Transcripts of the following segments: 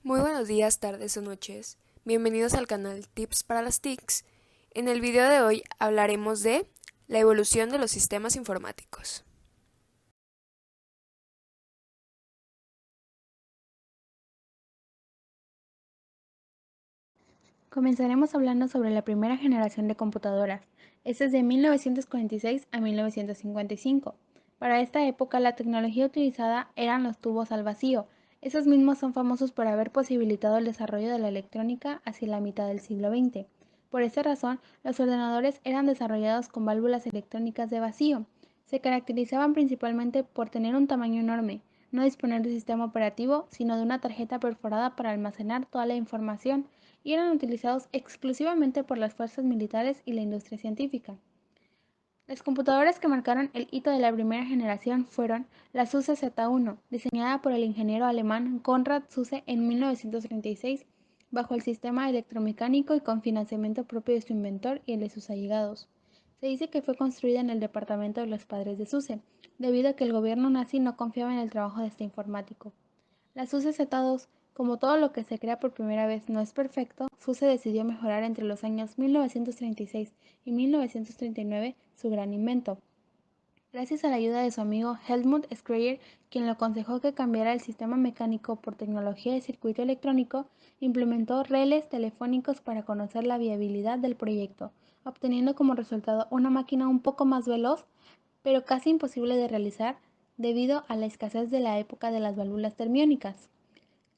Muy buenos días, tardes o noches. Bienvenidos al canal Tips para las TICs. En el video de hoy hablaremos de la evolución de los sistemas informáticos. Comenzaremos hablando sobre la primera generación de computadoras. Esta es de 1946 a 1955. Para esta época la tecnología utilizada eran los tubos al vacío. Esos mismos son famosos por haber posibilitado el desarrollo de la electrónica hacia la mitad del siglo XX. Por esta razón, los ordenadores eran desarrollados con válvulas electrónicas de vacío. Se caracterizaban principalmente por tener un tamaño enorme, no disponer de sistema operativo, sino de una tarjeta perforada para almacenar toda la información, y eran utilizados exclusivamente por las fuerzas militares y la industria científica. Las computadoras que marcaron el hito de la primera generación fueron la SUSE Z1, diseñada por el ingeniero alemán Konrad Zuse en 1936, bajo el sistema electromecánico y con financiamiento propio de su inventor y el de sus allegados. Se dice que fue construida en el departamento de los padres de Zuse, debido a que el gobierno nazi no confiaba en el trabajo de este informático. La SUSE Z2, como todo lo que se crea por primera vez no es perfecto, SUSE decidió mejorar entre los años 1936 y 1939 su gran invento. Gracias a la ayuda de su amigo Helmut Schreyer, quien le aconsejó que cambiara el sistema mecánico por tecnología de circuito electrónico, implementó relés telefónicos para conocer la viabilidad del proyecto, obteniendo como resultado una máquina un poco más veloz, pero casi imposible de realizar debido a la escasez de la época de las válvulas termiónicas.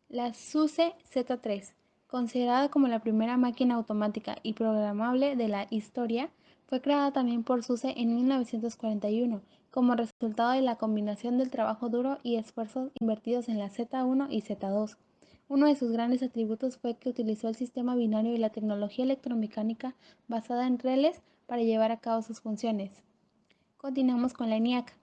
La SUSE Z3, considerada como la primera máquina automática y programable de la historia, fue creada también por SUSE en 1941, como resultado de la combinación del trabajo duro y esfuerzos invertidos en la Z1 y Z2. Uno de sus grandes atributos fue que utilizó el sistema binario y la tecnología electromecánica basada en relés para llevar a cabo sus funciones. Continuamos con la ENIAC.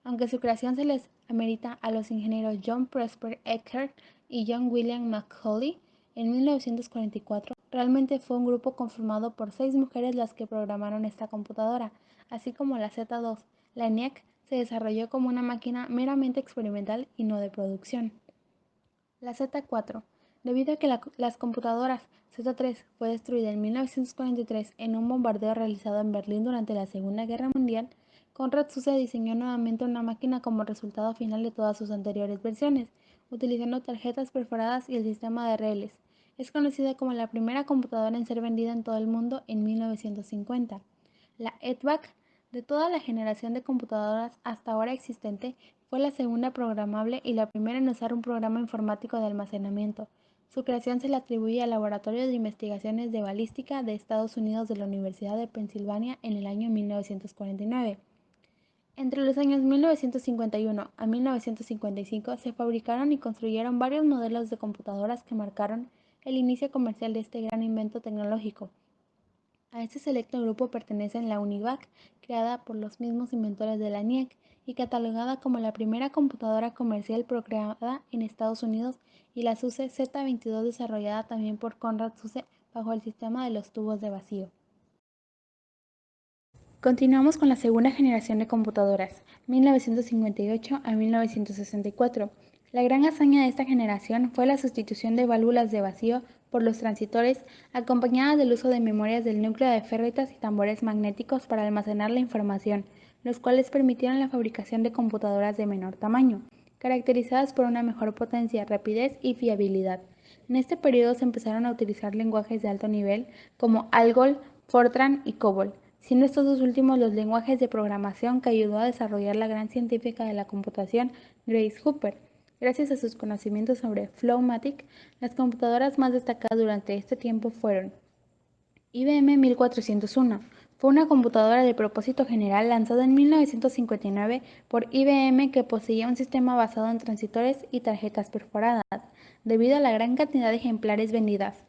Aunque su creación se les amerita a los ingenieros John Presper Eckert y John William McCauley en 1944, realmente fue un grupo conformado por 6 mujeres las que programaron esta computadora, así como la Z2. La ENIAC se desarrolló como una máquina meramente experimental y no de producción. La Z4, debido a que las computadoras Z3 fue destruida en 1943 en un bombardeo realizado en Berlín durante la Segunda Guerra Mundial, Konrad Zuse diseñó nuevamente una máquina como resultado final de todas sus anteriores versiones, utilizando tarjetas perforadas y el sistema de relés. Es conocida como la primera computadora en ser vendida en todo el mundo en 1950. La EDVAC, de toda la generación de computadoras hasta ahora existente, fue la segunda programable y la primera en usar un programa informático de almacenamiento. Su creación se le atribuye al Laboratorio de Investigaciones de Balística de Estados Unidos de la Universidad de Pensilvania en el año 1949. Entre los años 1951 a 1955 se fabricaron y construyeron varios modelos de computadoras que marcaron el inicio comercial de este gran invento tecnológico. A este selecto grupo pertenecen la UNIVAC, creada por los mismos inventores de la ENIAC y catalogada como la primera computadora comercial procreada en Estados Unidos, y la SUSE Z22, desarrollada también por Konrad Zuse bajo el sistema de los tubos de vacío. Continuamos con la segunda generación de computadoras, 1958 a 1964. La gran hazaña de esta generación fue la sustitución de válvulas de vacío por los transistores, acompañada del uso de memorias del núcleo de ferritas y tambores magnéticos para almacenar la información, los cuales permitieron la fabricación de computadoras de menor tamaño, caracterizadas por una mejor potencia, rapidez y fiabilidad. En este periodo se empezaron a utilizar lenguajes de alto nivel como ALGOL, Fortran y COBOL, siendo estos dos últimos los lenguajes de programación que ayudó a desarrollar la gran científica de la computación Grace Hopper. Gracias a sus conocimientos sobre Flowmatic, las computadoras más destacadas durante este tiempo fueron IBM 1401. Fue una computadora de propósito general lanzada en 1959 por IBM, que poseía un sistema basado en transistores y tarjetas perforadas. Debido a la gran cantidad de ejemplares vendidas,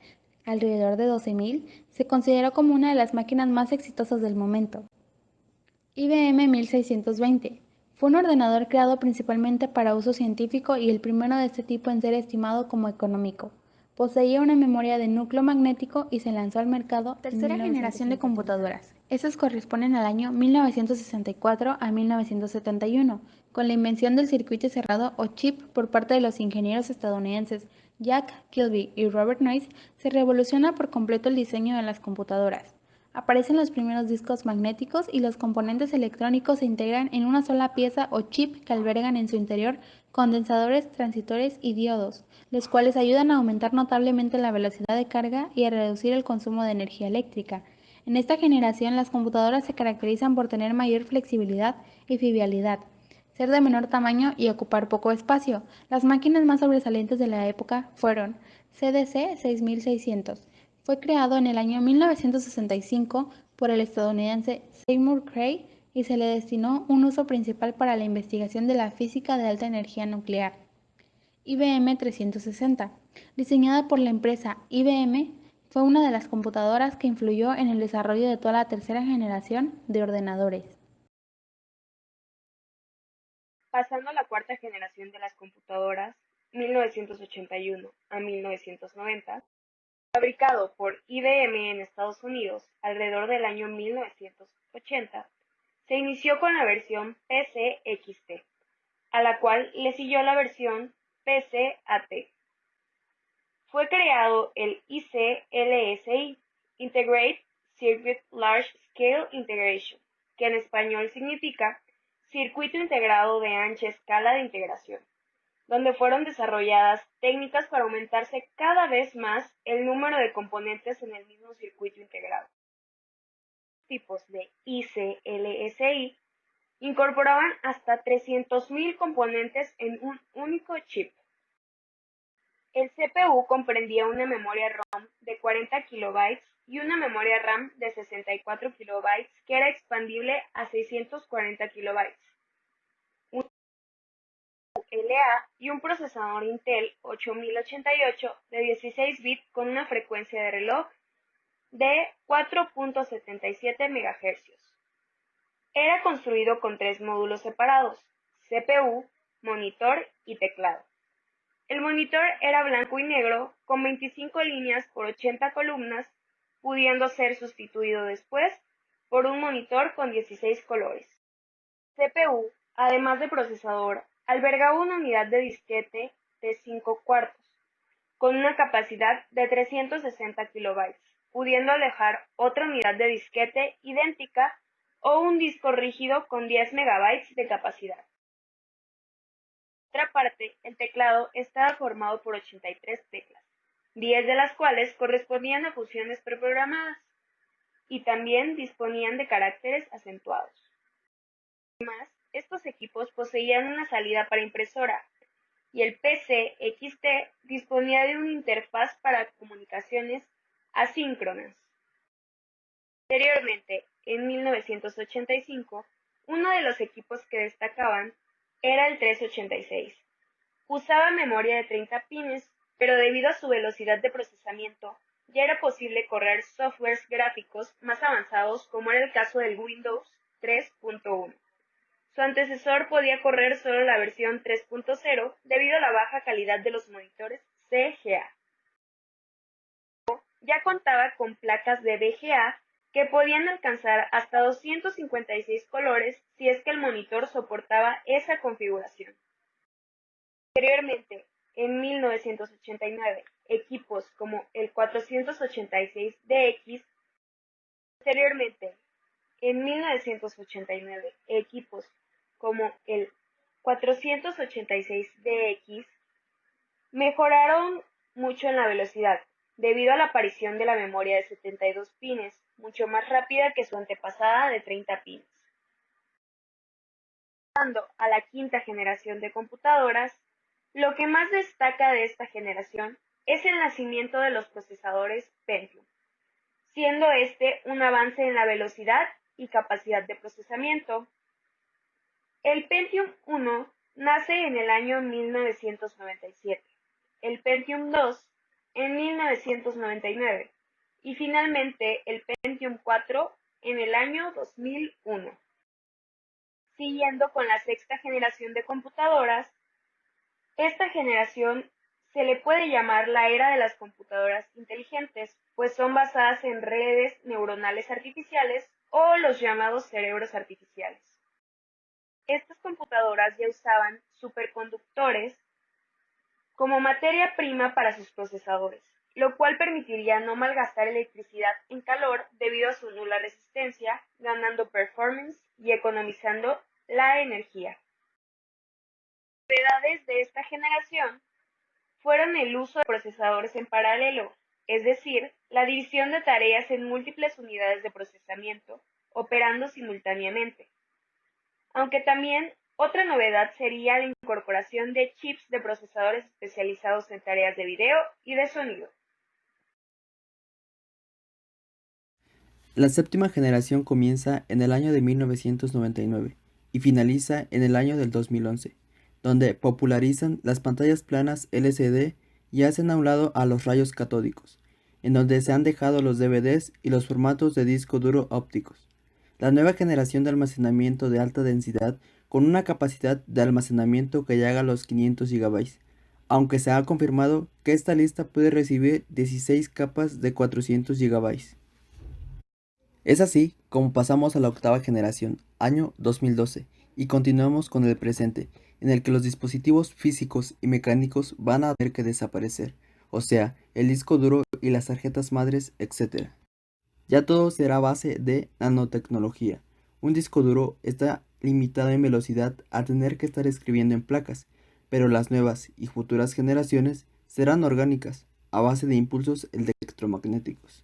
alrededor de 12.000, se consideró como una de las máquinas más exitosas del momento. IBM 1620. Fue un ordenador creado principalmente para uso científico y el primero de este tipo en ser estimado como económico. Poseía una memoria de núcleo magnético y se lanzó al mercado en tercera generación de computadoras. Estas corresponden al año 1964 a 1971, Con la invención del circuito cerrado o chip por parte de los ingenieros estadounidenses Jack Kilby y Robert Noyce, se revoluciona por completo el diseño de las computadoras. Aparecen los primeros discos magnéticos y los componentes electrónicos se integran en una sola pieza o chip que albergan en su interior condensadores, transistores y diodos, los cuales ayudan a aumentar notablemente la velocidad de carga y a reducir el consumo de energía eléctrica. En esta generación, las computadoras se caracterizan por tener mayor flexibilidad y fiabilidad, ser de menor tamaño y ocupar poco espacio. Las máquinas más sobresalientes de la época fueron CDC 6600. Fue creado en el año 1965 por el estadounidense Seymour Cray y se le destinó un uso principal para la investigación de la física de alta energía nuclear. IBM 360, diseñada por la empresa IBM, fue una de las computadoras que influyó en el desarrollo de toda la tercera generación de ordenadores. Pasando a la cuarta generación de las computadoras, 1981 a 1990, fabricado por IBM en Estados Unidos alrededor del año 1980, se inició con la versión PC-XT, a la cual le siguió la versión PC-AT. Fue creado el ICLSI, Integrated Circuit Large Scale Integration, que en español significa Circuito Integrado de Ancha Escala de Integración, donde fueron desarrolladas técnicas para aumentarse cada vez más el número de componentes en el mismo circuito integrado. Tipos de ICLSI incorporaban hasta 300.000 componentes en un único chip. El CPU comprendía una memoria ROM de 40 kilobytes y una memoria RAM de 64 kilobytes que era expandible a 640 kilobytes, un LA y un procesador Intel 8088 de 16 bits con una frecuencia de reloj de 4.77 MHz. Era construido con 3 módulos separados: CPU, monitor y teclado. El monitor era blanco y negro, con 25 líneas por 80 columnas, pudiendo ser sustituido después por un monitor con 16 colores. CPU, además de procesador, albergaba una unidad de disquete de 5 cuartos, con una capacidad de 360 kilobytes, pudiendo alojar otra unidad de disquete idéntica o un disco rígido con 10 megabytes de capacidad. Por otra parte, el teclado estaba formado por 83 teclas, 10 de las cuales correspondían a funciones preprogramadas y también disponían de caracteres acentuados. Además, estos equipos poseían una salida para impresora y el PC-XT disponía de una interfaz para comunicaciones asíncronas. Anteriormente, en 1985, uno de los equipos que destacaban era el 386. Usaba memoria de 30 pines, pero debido a su velocidad de procesamiento, ya era posible correr softwares gráficos más avanzados, como era el caso del Windows 3.1. Su antecesor podía correr solo la versión 3.0 debido a la baja calidad de los monitores CGA. Ya contaba con placas de VGA que podían alcanzar hasta 256 colores si es que el monitor soportaba esa configuración. Anteriormente, en 1989, equipos como el 486DX. Posteriormente, en 1989, equipos como el 486DX mejoraron mucho en la velocidad, debido a la aparición de la memoria de 72 pines, mucho más rápida que su antepasada de 30 pines. Pasando a la quinta generación de computadoras, lo que más destaca de esta generación es el nacimiento de los procesadores Pentium, siendo este un avance en la velocidad y capacidad de procesamiento. El Pentium 1 nace en el año 1997, el Pentium 2 en 1999 y finalmente el Pentium 4 en el año 2001. Siguiendo con la sexta generación de computadoras, esta generación se le puede llamar la era de las computadoras inteligentes, pues son basadas en redes neuronales artificiales o los llamados cerebros artificiales. estas computadoras ya usaban superconductores como materia prima para sus procesadores, lo cual permitiría no malgastar electricidad en calor debido a su nula resistencia, ganando performance y economizando la energía. Las novedades de esta generación fueron el uso de procesadores en paralelo, es decir, la división de tareas en múltiples unidades de procesamiento operando simultáneamente, aunque también otra novedad sería la incorporación de chips de procesadores especializados en tareas de video y de sonido. La séptima generación comienza en el año de 1999 y finaliza en el año del 2011, donde popularizan las pantallas planas LCD y hacen a un lado a los rayos catódicos, en donde se han dejado los DVDs y los formatos de disco duro ópticos. La nueva generación de almacenamiento de alta densidad con una capacidad de almacenamiento que llega a los 500 GB, aunque se ha confirmado que esta lista puede recibir 16 capas de 400 GB. Es así como pasamos a la octava generación, año 2012, y continuamos con el presente, en el que los dispositivos físicos y mecánicos van a tener que desaparecer, o sea, el disco duro y las tarjetas madres, etc. Ya todo será a base de nanotecnología. Un disco duro está limitado en velocidad a tener que estar escribiendo en placas, pero las nuevas y futuras generaciones serán orgánicas, a base de impulsos electromagnéticos.